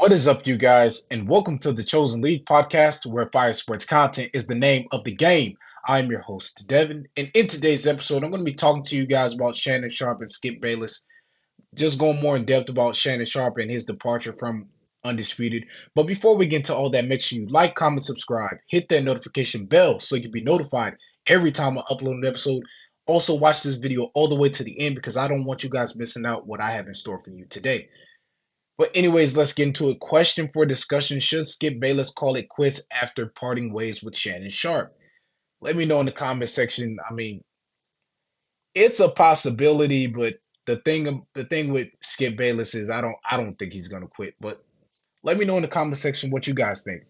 What is up, you guys, and welcome to the Chosen League podcast, where fire sports content is the name of the game. I'm your host, Devon, and in today's episode, I'm going to be talking to you guys about Shannon Sharpe and Skip Bayless, just going more in depth about Shannon Sharpe and his departure from Undisputed. But before we get into all that, make sure you like, comment, subscribe, hit that notification bell so you can be notified every time I upload an episode. Also, watch this video all the way to the end because I don't want you guys missing out what I have in store for you today. But anyways, let's get into it. Question for discussion: should Skip Bayless call it quits after parting ways with Shannon Sharpe? Let me know in the comment section. I mean, it's a possibility, but the thing with Skip Bayless is I don't think he's gonna quit. But let me know in the comment section what you guys think.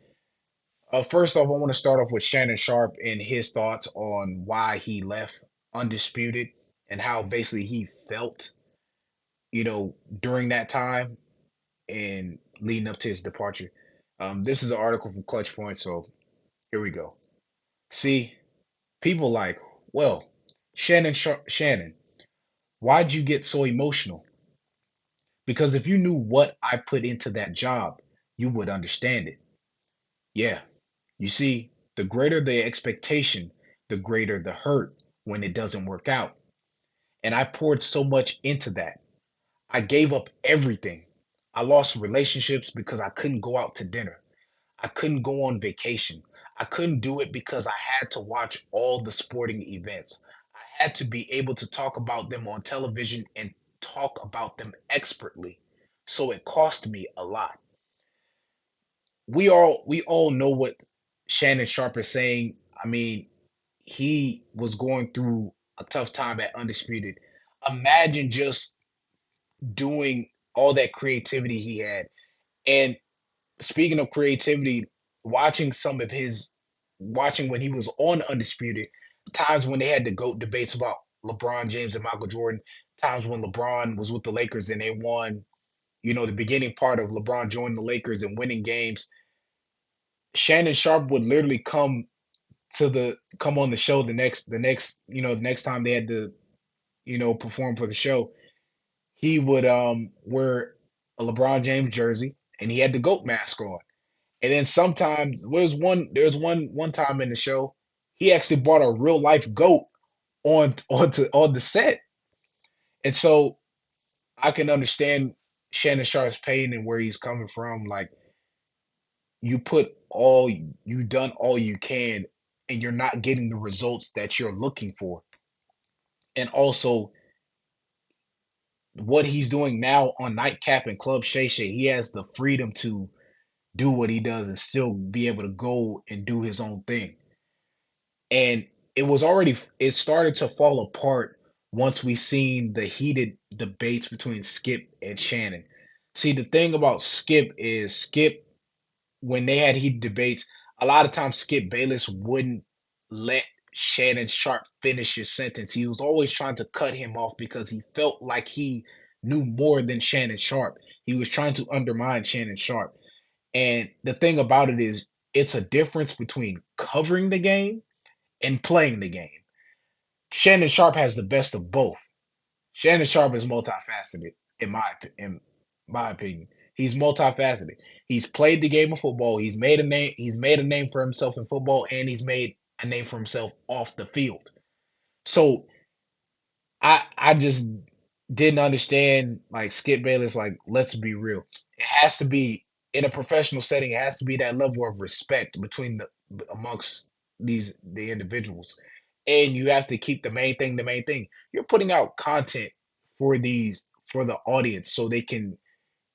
First off, I want to start off with Shannon Sharpe and his thoughts on why he left Undisputed and how basically he felt, during that time and leading up to his departure. This is an article from Clutch Point, so here we go. See, people like, well, Shannon, why'd you get so emotional? Because if you knew what I put into that job, you would understand it. Yeah, you see, the greater the expectation, the greater the hurt when it doesn't work out. And I poured so much into that. I gave up everything. I lost relationships because I couldn't go out to dinner. I couldn't go on vacation. I couldn't do it because I had to watch all the sporting events. I had to be able to talk about them on television and talk about them expertly. So it cost me a lot. We all know what Shannon Sharpe is saying. I mean, he was going through a tough time at Undisputed. Imagine just doing all that creativity he had. And speaking of creativity, watching some of his watching when he was on Undisputed, times when they had the GOAT debates about LeBron James and Michael Jordan, times when LeBron was with the Lakers and they won, the beginning part of LeBron joining the Lakers and winning games. Shannon Sharpe would literally come on the show the next time they had to, perform for the show. He would wear a LeBron James jersey and he had the GOAT mask on. And then sometimes there was one time in the show, he actually brought a real life goat on the set. And so I can understand Shannon Sharp's pain and where he's coming from. Like you've done all you can and you're not getting the results that you're looking for. And also what he's doing now on Nightcap and Club Shay Shay, he has the freedom to do what he does and still be able to go and do his own thing. And it started to fall apart once we seen the heated debates between Skip and Shannon. See, the thing about Skip is Skip, when they had heated debates, a lot of times Skip Bayless wouldn't let Shannon Sharpe finish his sentence. He was always trying to cut him off because he felt like he knew more than Shannon Sharpe. He was trying to undermine Shannon Sharpe. And the thing about it is, it's a difference between covering the game and playing the game. Shannon Sharpe has the best of both. Shannon Sharpe is multifaceted, in my opinion. He's multifaceted. He's played the game of football. He's made a name. He's made a name for himself in football, and he's made a name for himself off the field. So I just didn't understand like Skip Bayless. Like, let's be real. It has to be in a professional setting. It has to be that level of respect between the amongst the individuals, and you have to keep the main thing the main thing. You're putting out content for the audience, so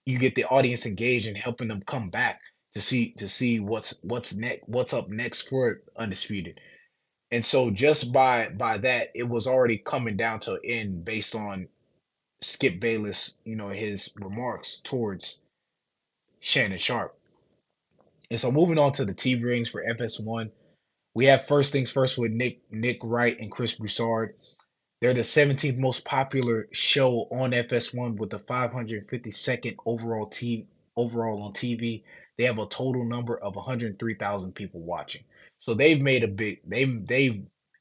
you get the audience engaged and helping them come back to see what's up next for Undisputed. And so just by that, it was already coming down to an end based on Skip Bayless, his remarks towards Shannon Sharpe. And so moving on to the TV ratings for FS1, we have first things first with Nick Wright and Chris Broussard. They're the 17th most popular show on FS1 with the 552nd overall on TV. They have a total number of 103,000 people watching. So they've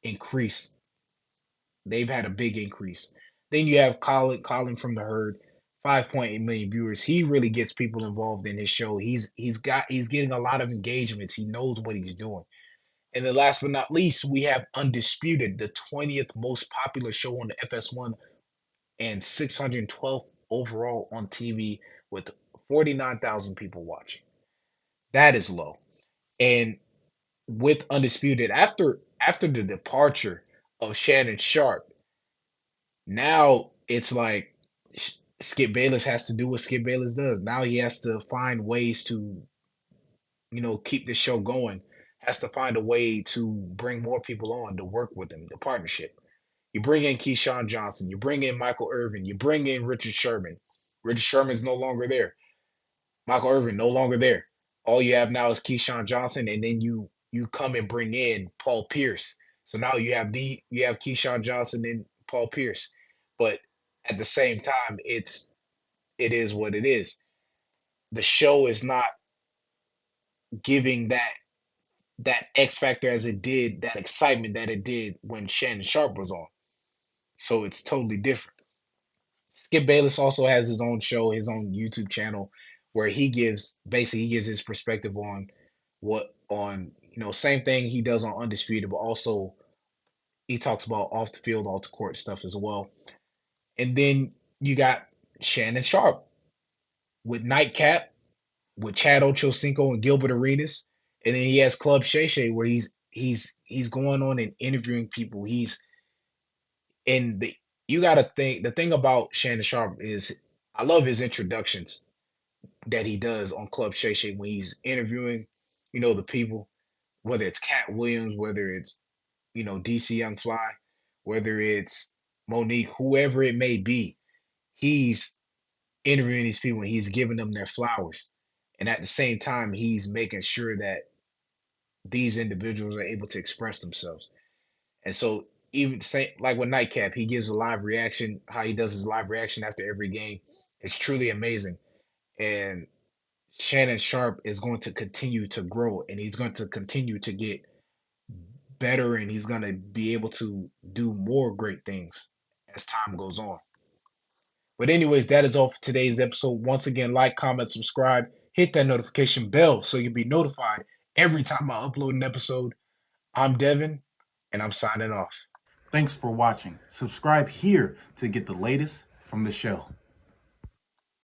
increased. They've had a big increase. Then you have Colin from the Herd. 5.8 million viewers. He really gets people involved in his show. He's getting a lot of engagements. He knows what he's doing. And then last but not least, we have Undisputed, the 20th most popular show on the FS1 and 612th overall on TV with 49,000 people watching. That is low. And with Undisputed, after the departure of Shannon Sharpe, now it's like Skip Bayless has to do what Skip Bayless does. Now he has to find ways to, keep the show going. Has to find a way to bring more people on to work with him, the partnership. You bring in Keyshawn Johnson, you bring in Michael Irvin, you bring in Richard Sherman. Richard Sherman's no longer there. Michael Irvin no longer there. All you have now is Keyshawn Johnson, and then you come and bring in Paul Pierce. So now you have Keyshawn Johnson and Paul Pierce. But at the same time, it is what it is. The show is not giving that X factor as it did, that excitement that it did when Shannon Sharpe was on. So it's totally different. Skip Bayless also has his own show, his own YouTube channel, where he gives his perspective on same thing he does on Undisputed, but also he talks about off the field, off the court stuff as well. And then you got Shannon Sharpe with Nightcap, with Chad Ochocinco and Gilbert Arenas, and then he has Club Shay Shay where he's going on and interviewing people. He's in the you got to think the thing about Shannon Sharpe is I love his introductions that he does on Club Shay Shay when he's interviewing, the people, whether it's Cat Williams, whether it's, DC Young Fly, whether it's Monique, whoever it may be, he's interviewing these people and he's giving them their flowers. And at the same time, he's making sure that these individuals are able to express themselves. And so even say like with Nightcap, he gives a live reaction, how he does his live reaction after every game. It's truly amazing. And Shannon Sharpe is going to continue to grow and he's going to continue to get better and he's going to be able to do more great things as time goes on. But, anyways, that is all for today's episode. Once again, like, comment, subscribe, hit that notification bell so you'll be notified every time I upload an episode. I'm Devon and I'm signing off. Thanks for watching. Subscribe here to get the latest from the show.